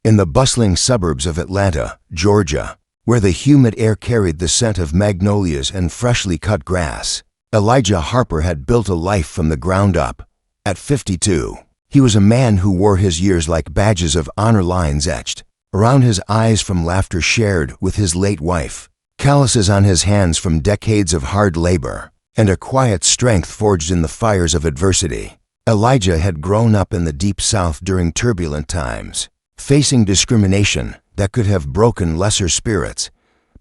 In the bustling suburbs of Atlanta, Georgia, where the humid air carried the scent of magnolias and freshly cut grass, Elijah Harper had built a life from the ground up. At 52, he was a man who wore his years like badges of honor, lines etched around his eyes from laughter shared with his late wife, calluses on his hands from decades of hard labor, and a quiet strength forged in the fires of adversity. Elijah had grown up in the Deep South during turbulent times, facing discrimination that could have broken lesser spirits,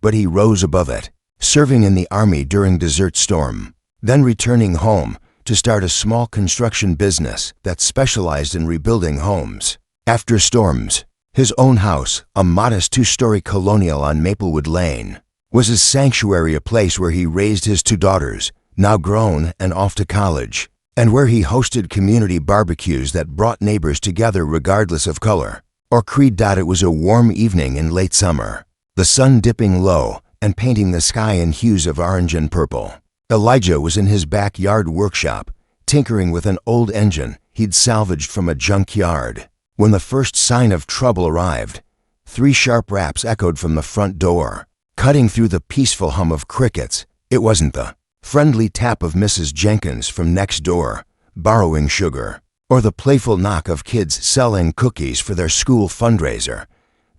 but he rose above it, serving in the Army during Desert Storm, then returning home to start a small construction business that specialized in rebuilding homes after storms. His own house, a modest 2-story colonial on Maplewood Lane, was his sanctuary, a place where he raised his 2 daughters, now grown and off to college, and where he hosted community barbecues that brought neighbors together regardless of color or creed. It was a warm evening in late summer, the sun dipping low and painting the sky in hues of orange and purple. Elijah was in his backyard workshop, tinkering with an old engine he'd salvaged from a junkyard, when the first sign of trouble arrived. 3 sharp raps echoed from the front door, cutting through the peaceful hum of crickets. It wasn't the friendly tap of Mrs. Jenkins from next door, borrowing sugar, or the playful knock of kids selling cookies for their school fundraiser.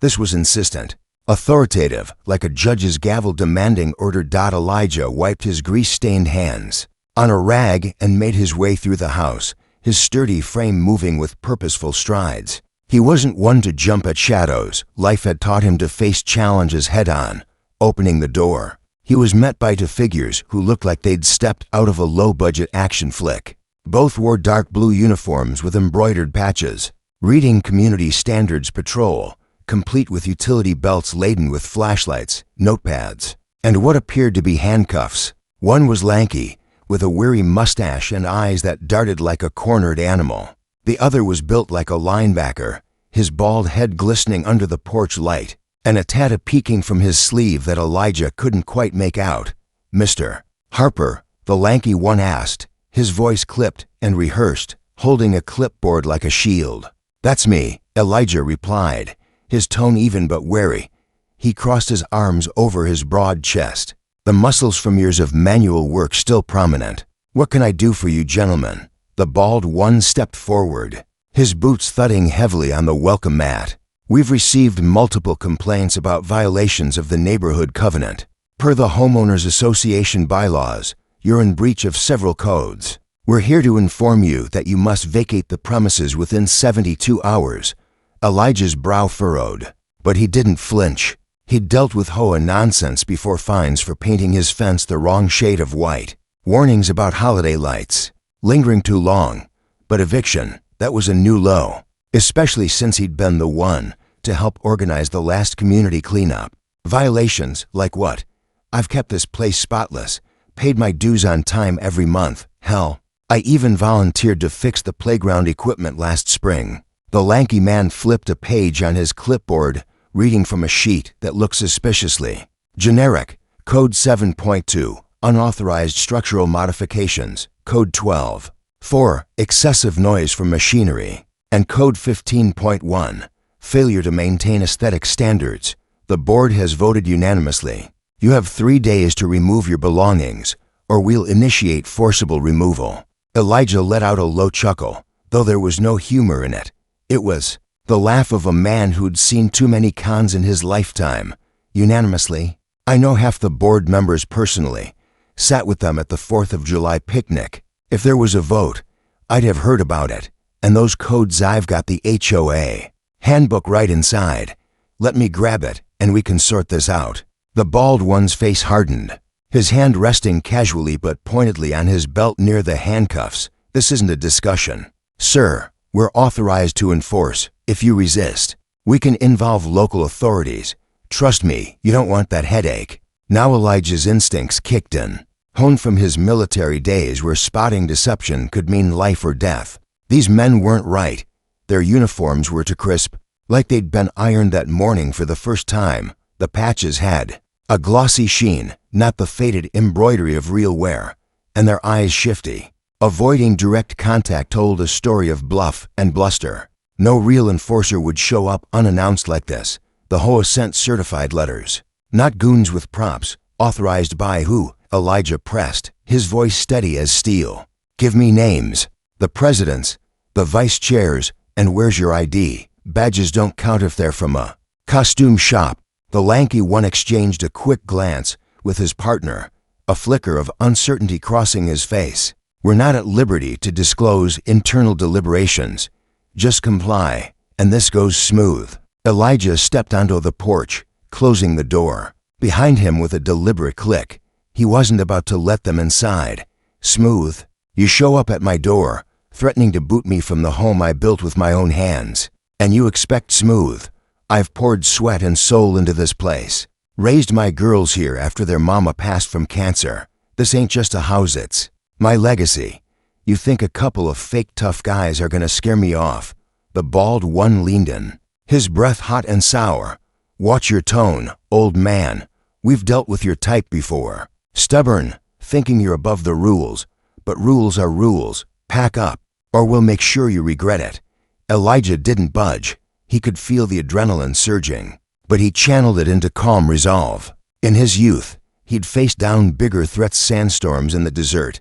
This was insistent, authoritative, like a judge's gavel demanding order. Elijah wiped his grease-stained hands on a rag and made his way through the house, his sturdy frame moving with purposeful strides. He wasn't one to jump at shadows. Life had taught him to face challenges head-on. Opening the door, he was met by 2 figures who looked like they'd stepped out of a low-budget action flick. Both wore dark blue uniforms with embroidered patches, reading Community Standards Patrol, complete with utility belts laden with flashlights, notepads, and what appeared to be handcuffs. One was lanky, with a weary mustache and eyes that darted like a cornered animal. The other was built like a linebacker, his bald head glistening under the porch light, and a tattoo peeking from his sleeve that Elijah couldn't quite make out. "Mr. Harper?" the lanky one asked, his voice clipped and rehearsed, holding a clipboard like a shield. "That's me," Elijah replied, his tone even but wary. He crossed his arms over his broad chest, the muscles from years of manual work still prominent. "What can I do for you, gentlemen?" The bald one stepped forward, his boots thudding heavily on the welcome mat. "We've received multiple complaints about violations of the neighborhood covenant. Per the Homeowners Association bylaws, you're in breach of several codes. We're here to inform you that you must vacate the premises within 72 hours. Elijah's brow furrowed, but he didn't flinch. He'd dealt with HOA nonsense before: fines for painting his fence the wrong shade of white, warnings about holiday lights lingering too long, but eviction, that was a new low, especially since he'd been the one to help organize the last community cleanup. Violations like what? I've kept this place spotless, paid my dues on time every month. Hell, I even volunteered to fix the playground equipment last spring." The lanky man flipped a page on his clipboard, reading from a sheet that looked suspiciously generic. Code 7.2, unauthorized structural modifications. Code 12.4, excessive noise from machinery. And Code 15.1, failure to maintain aesthetic standards. The board has voted unanimously. You have 3 days to remove your belongings, or we'll initiate forcible removal." Elijah let out a low chuckle, though there was no humor in it. It was the laugh of a man who'd seen too many cons in his lifetime. "Unanimously? I know half the board members personally. Sat with them at the 4th of July picnic. If there was a vote, I'd have heard about it. And those codes, I've got the HOA handbook right inside. Let me grab it, and we can sort this out." The bald one's face hardened, his hand resting casually but pointedly on his belt near the handcuffs. "This isn't a discussion. Sir, we're authorized to enforce. If you resist, we can involve local authorities. Trust me, you don't want that headache." Now Elijah's instincts kicked in, honed from his military days where spotting deception could mean life or death. These men weren't right. Their uniforms were too crisp, like they'd been ironed that morning for the first time. The patches had a glossy sheen, not the faded embroidery of real wear, and their eyes shifty. Avoiding direct contact told a story of bluff and bluster. No real enforcer would show up unannounced like this. The HOA sent certified letters. Not goons with props. Authorized by who? Elijah pressed, his voice steady as steel. Give me names. The presidents, the vice chairs, and where's your ID? Badges don't count if they're from a costume shop. The lanky one exchanged a quick glance with his partner, a flicker of uncertainty crossing his face. We're not at liberty to disclose internal deliberations. Just comply, and this goes smooth. Elijah stepped onto the porch, closing the door. Behind him with a deliberate click. He wasn't about to let them inside. Smooth. You show up at my door, threatening to boot me from the home I built with my own hands. And you expect smooth. I've poured sweat and soul into this place. Raised my girls here after their mama passed from cancer. This ain't just a house, it's my legacy. You think a couple of fake tough guys are gonna scare me off? The bald one leaned in, his breath hot and sour. Watch your tone, old man. We've dealt with your type before. Stubborn, thinking you're above the rules. But rules are rules. Pack up, or we'll make sure you regret it. Elijah didn't budge. He could feel the adrenaline surging, but he channeled it into calm resolve. In his youth, he'd faced down bigger threats, sandstorms in the desert,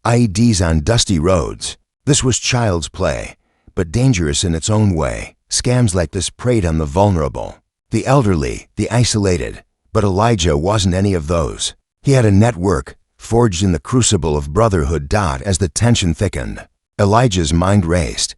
IEDs on dusty roads. This was child's play, but dangerous in its own way. Scams like this preyed on the vulnerable, the elderly, the isolated. But Elijah wasn't any of those. He had a network, forged in the crucible of brotherhood. As the tension thickened, Elijah's mind raced.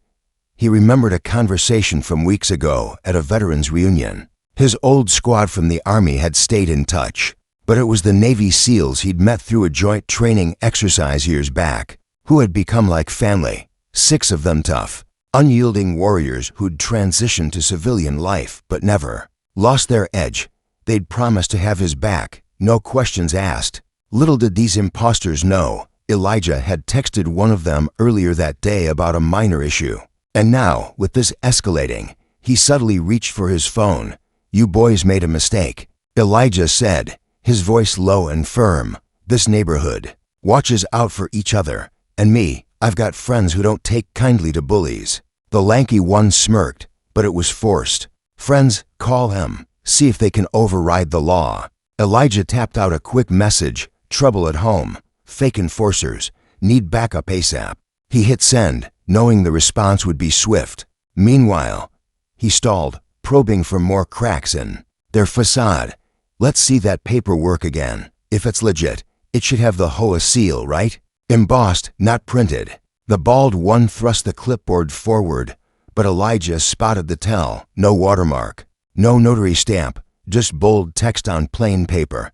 He remembered a conversation from weeks ago at a veterans reunion. His old squad from the Army had stayed in touch, but it was the Navy SEALs he'd met through a joint training exercise years back, who had become like family. 6 of them tough, unyielding warriors who'd transitioned to civilian life but never lost their edge. They'd promised to have his back, no questions asked. Little did these imposters know, Elijah had texted one of them earlier that day about a minor issue. And now, with this escalating, he subtly reached for his phone. You boys made a mistake, Elijah said, his voice low and firm. This neighborhood watches out for each other. And me, I've got friends who don't take kindly to bullies. The lanky one smirked, but it was forced. Friends, call him. See if they can override the law. Elijah tapped out a quick message. Trouble at home. Fake enforcers. Need backup ASAP. He hit send, knowing the response would be swift. Meanwhile, he stalled, probing for more cracks in their facade. Let's see that paperwork again. If it's legit, it should have the HOA seal, right? Embossed, not printed. The bald one thrust the clipboard forward, but Elijah spotted the tell. No watermark. No notary stamp, just bold text on plain paper.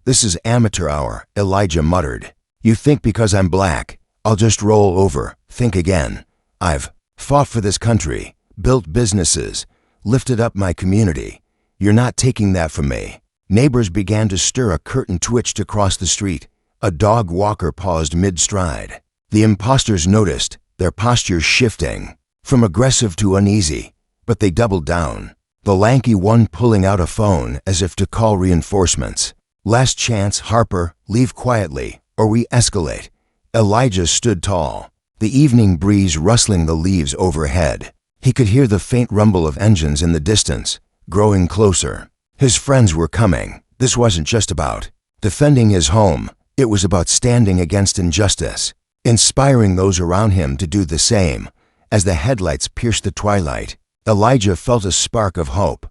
This is amateur hour, Elijah muttered. You think because I'm black, I'll just roll over. Think again. I've fought for this country, built businesses, lifted up my community. You're not taking that from me. Neighbors began to stir. A curtain twitched across the street. A dog walker paused mid-stride. The imposters noticed, their postures shifting from aggressive to uneasy, but they doubled down. The lanky one pulling out a phone as if to call reinforcements. Last chance, Harper, leave quietly, or we escalate. Elijah stood tall, the evening breeze rustling the leaves overhead. He could hear the faint rumble of engines in the distance, growing closer. His friends were coming. This wasn't just about defending his home. It was about standing against injustice, inspiring those around him to do the same. As the headlights pierced the twilight, Elijah felt a spark of hope.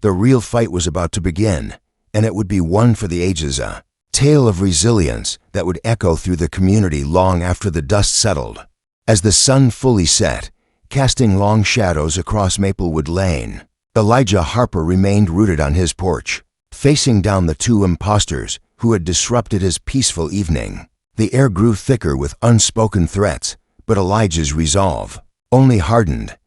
The real fight was about to begin, and it would be one for the ages, a tale of resilience that would echo through the community long after the dust settled. As the sun fully set, casting long shadows across Maplewood Lane, Elijah Harper remained rooted on his porch, facing down the 2 imposters who had disrupted his peaceful evening. The air grew thicker with unspoken threats, but Elijah's resolve only hardened.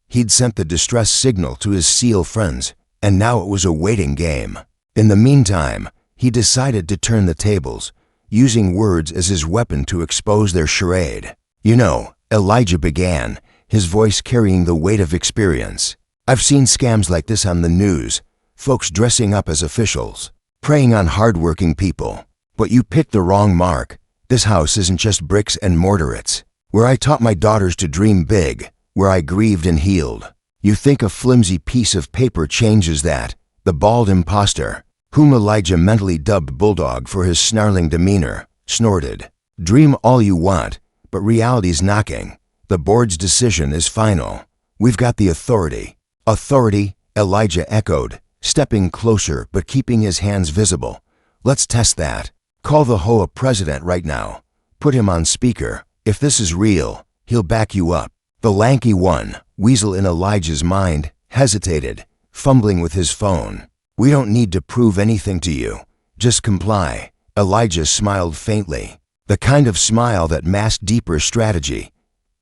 He'd sent the distress signal to his SEAL friends, and now it was a waiting game. In the meantime, he decided to turn the tables, using words as his weapon to expose their charade. You know, Elijah began, his voice carrying the weight of experience. I've seen scams like this on the news, folks dressing up as officials, preying on hardworking people. But you picked the wrong mark. This house isn't just bricks and mortar, it's where I taught my daughters to dream big, where I grieved and healed, You think a flimsy piece of paper changes that. The bald imposter, whom Elijah mentally dubbed Bulldog for his snarling demeanor, snorted. Dream all you want, but reality's knocking. The board's decision is final. We've got the authority. Authority, Elijah echoed, stepping closer but keeping his hands visible. Let's test that. Call the HOA president right now. Put him on speaker. If this is real, he'll back you up. The lanky one, weasel in Elijah's mind, hesitated, fumbling with his phone. We don't need to prove anything to you. Just comply. Elijah smiled faintly, the kind of smile that masked deeper strategy.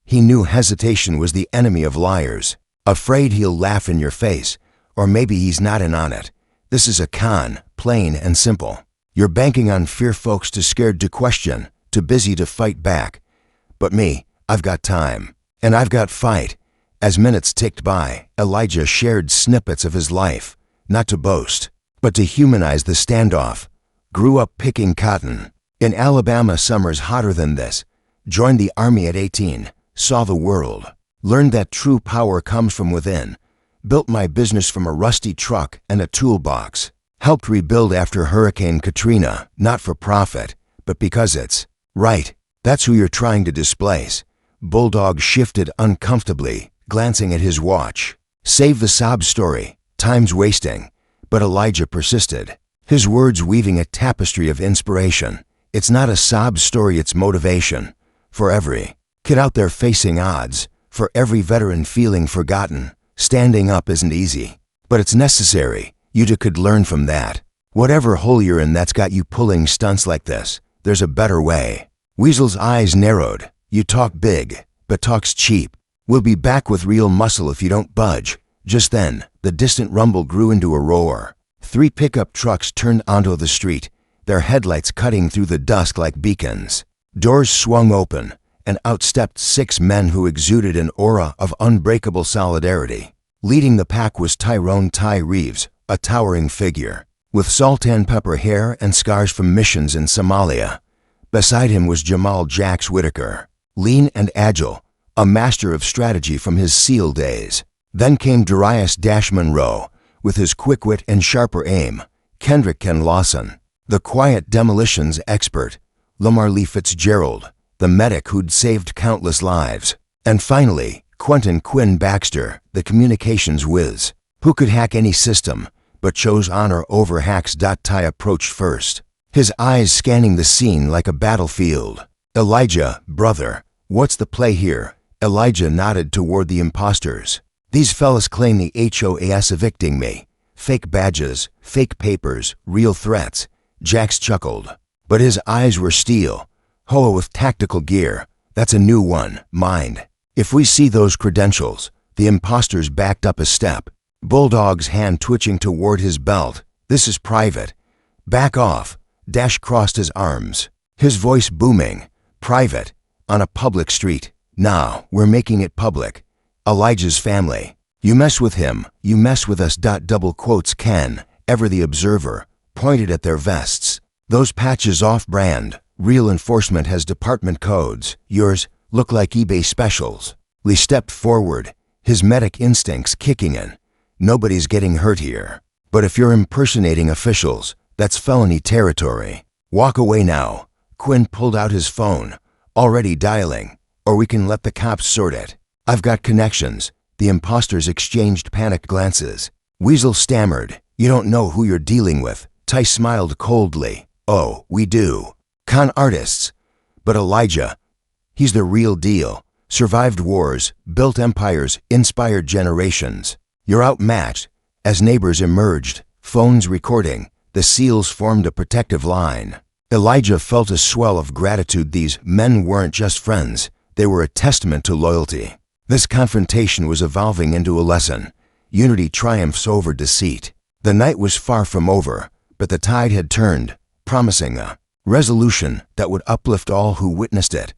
He knew hesitation was the enemy of liars. Afraid he'll laugh in your face, or maybe he's not in on it. This is a con, plain and simple. You're banking on fear folks too scared to question, too busy to fight back. But me, I've got time. And I've got fight. As minutes ticked by, Elijah shared snippets of his life, not to boast, but to humanize the standoff. Grew up picking cotton. In Alabama summers hotter than this. Joined the army at 18. Saw the world. Learned that true power comes from within. Built my business from a rusty truck and a toolbox. Helped rebuild after Hurricane Katrina, not for profit, but because it's right. That's who you're trying to displace. Bulldog shifted uncomfortably, glancing at his watch. Save the sob story. Time's wasting. But Elijah persisted, his words weaving a tapestry of inspiration. It's not a sob story, it's motivation. For every kid out there facing odds, for every veteran feeling forgotten, standing up isn't easy. But it's necessary. You too could learn from that. Whatever hole you're in that's got you pulling stunts like this, there's a better way. Weasel's eyes narrowed. You talk big, but talk's cheap. We'll be back with real muscle if you don't budge. Just then, the distant rumble grew into a roar. 3 pickup trucks turned onto the street, their headlights cutting through the dusk like beacons. Doors swung open, and out stepped 6 men who exuded an aura of unbreakable solidarity. Leading the pack was Tyrone Ty Reeves, a towering figure, with salt and pepper hair and scars from missions in Somalia. Beside him was Jamal Jax Whitaker, lean and agile, a master of strategy from his SEAL days. Then came Darius Dash Monroe, with his quick wit and sharper aim. Kendrick Ken Lawson, the quiet demolitions expert. Lamar Lee Fitzgerald, the medic who'd saved countless lives. And finally, Quentin Quinn Baxter, the communications whiz, who could hack any system, but chose honor over hacks. Ty approached first, his eyes scanning the scene like a battlefield. Elijah, brother, what's the play here? Elijah nodded toward the imposters. These fellas claim the HOA's evicting me. Fake badges, fake papers, real threats. Jax chuckled, but his eyes were steel. HOA with tactical gear, that's a new one, mind. If we see those credentials. The imposters backed up a step, Bulldog's hand twitching toward his belt. This is private. Back off. Dash crossed his arms, his voice booming. Private. On a public street. Now, we're making it public. Elijah's family. You mess with him, you mess with us. Double quotes. Ken, ever the observer, pointed at their vests. Those patches off-brand. Real enforcement has department codes. Yours look like eBay specials. Lee stepped forward, his medic instincts kicking in. Nobody's getting hurt here. But if you're impersonating officials, that's felony territory. Walk away now. Quinn pulled out his phone, already dialing, or we can let the cops sort it. I've got connections. The imposters exchanged panicked glances. Weasel stammered, you don't know who you're dealing with. Ty smiled coldly. Oh, we do. Con artists. But Elijah, he's the real deal. Survived wars, built empires, inspired generations. You're outmatched. As neighbors emerged, phones recording, the SEALs formed a protective line. Elijah felt a swell of gratitude. These men weren't just friends, they were a testament to loyalty. This confrontation was evolving into a lesson. Unity triumphs over deceit. The night was far from over, but the tide had turned, promising a resolution that would uplift all who witnessed it.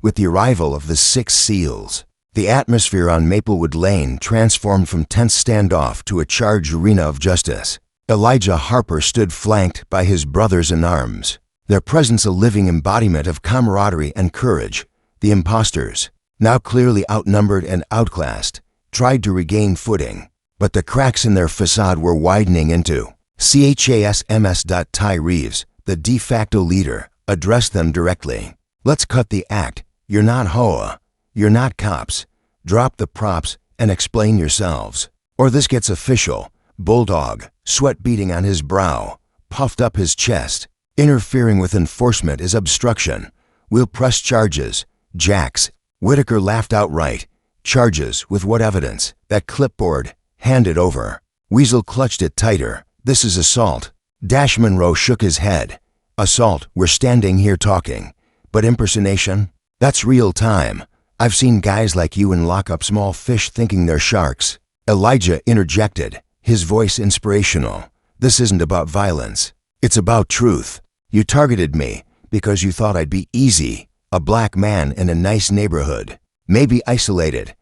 With the arrival of the 6 SEALs, the atmosphere on Maplewood Lane transformed from tense standoff to a charged arena of justice. Elijah Harper stood flanked by his brothers in arms, their presence a living embodiment of camaraderie and courage. The imposters, now clearly outnumbered and outclassed, tried to regain footing, but the cracks in their facade were widening into CHASMS. Ty Reeves, the de facto leader, addressed them directly. Let's cut the act. You're not HOA. You're not cops. Drop the props and explain yourselves. Or this gets official. Bulldog, sweat beading on his brow, puffed up his chest. Interfering with enforcement is obstruction. We'll press charges. Jacks. Whitaker laughed outright. Charges with what evidence? That clipboard. Hand it over. Weasel clutched it tighter. This is assault. Dash Monroe shook his head. Assault, we're standing here talking. But impersonation? That's real time. I've seen guys like you in lock up small fish thinking they're sharks. Elijah interjected, his voice inspirational. This isn't about violence. It's about truth. You targeted me because you thought I'd be easy, a black man in a nice neighborhood, maybe isolated.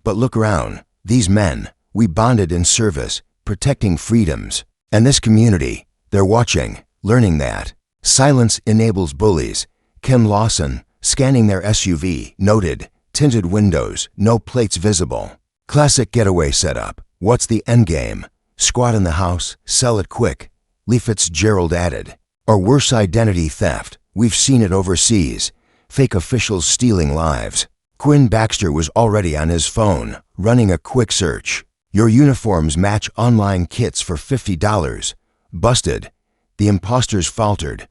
But look around. These men, we bonded in service, protecting freedoms. And this community, they're watching, learning that. Silence enables bullies. Ken Lawson, scanning their SUV, noted, tinted windows, no plates visible. Classic getaway setup. What's the endgame? Squat in the house, sell it quick. Lee Fitzgerald added. Or worse, identity theft. We've seen it overseas. Fake officials stealing lives. Quinn Baxter was already on his phone, running a quick search. Your uniforms match online kits for $50. Busted. The imposters faltered.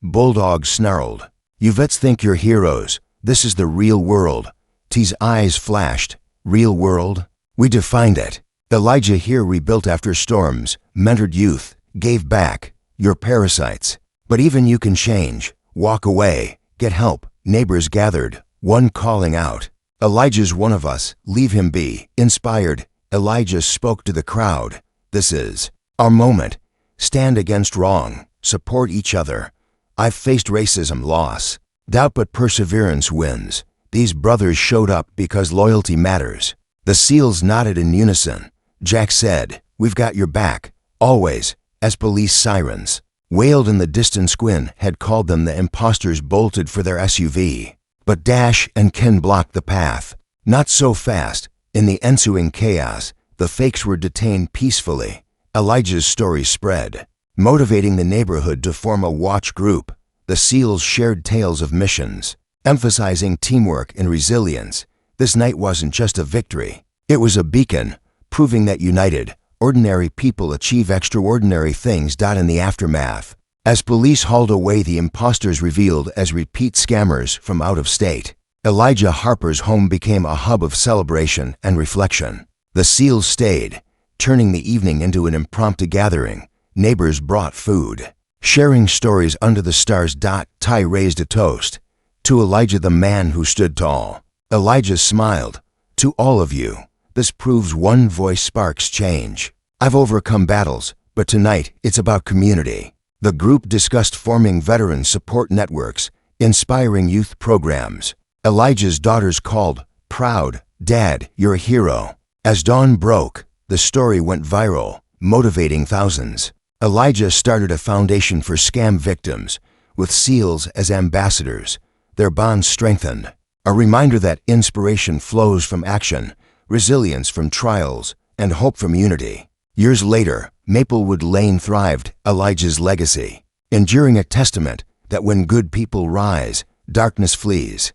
Bulldog snarled. You vets think you're heroes. This is the real world. T's eyes flashed. Real world? We defined it. Elijah here rebuilt after storms, mentored youth, gave back. You're parasites. But even you can change. Walk away. Get help. Neighbors gathered, one calling out. Elijah's one of us. Leave him be. Inspired, Elijah spoke to the crowd. This is our moment. Stand against wrong. Support each other. I've faced racism, loss, doubt, but perseverance wins. These brothers showed up because loyalty matters. The SEALs nodded in unison. Jack said, we've got your back, always, as police sirens wailed in the distance. Quinn had called them the imposters bolted for their SUV. But Dash and Ken blocked the path. Not so fast. In the ensuing chaos, the fakes were detained peacefully. Elijah's story spread, motivating the neighborhood to form a watch group. The SEALs shared tales of missions, emphasizing teamwork and resilience. This night wasn't just a victory. It was a beacon, proving that united, ordinary people achieve extraordinary things. In the aftermath, as police hauled away the imposters revealed as repeat scammers from out of state, Elijah Harper's home became a hub of celebration and reflection. The SEALs stayed, turning the evening into an impromptu gathering. Neighbors brought food, sharing stories under the stars. Ty raised a toast. To Elijah, the man who stood tall. Elijah smiled. To all of you. This proves one voice sparks change. I've overcome battles, but tonight it's about community. The group discussed forming veteran support networks, inspiring youth programs. Elijah's daughters called, proud, Dad, you're a hero. As dawn broke, the story went viral, motivating thousands. Elijah started a foundation for scam victims, with SEALs as ambassadors. Their bonds strengthened. A reminder that inspiration flows from action, resilience from trials, and hope from unity. Years later, Maplewood Lane thrived, Elijah's legacy, enduring a testament that when good people rise, darkness flees.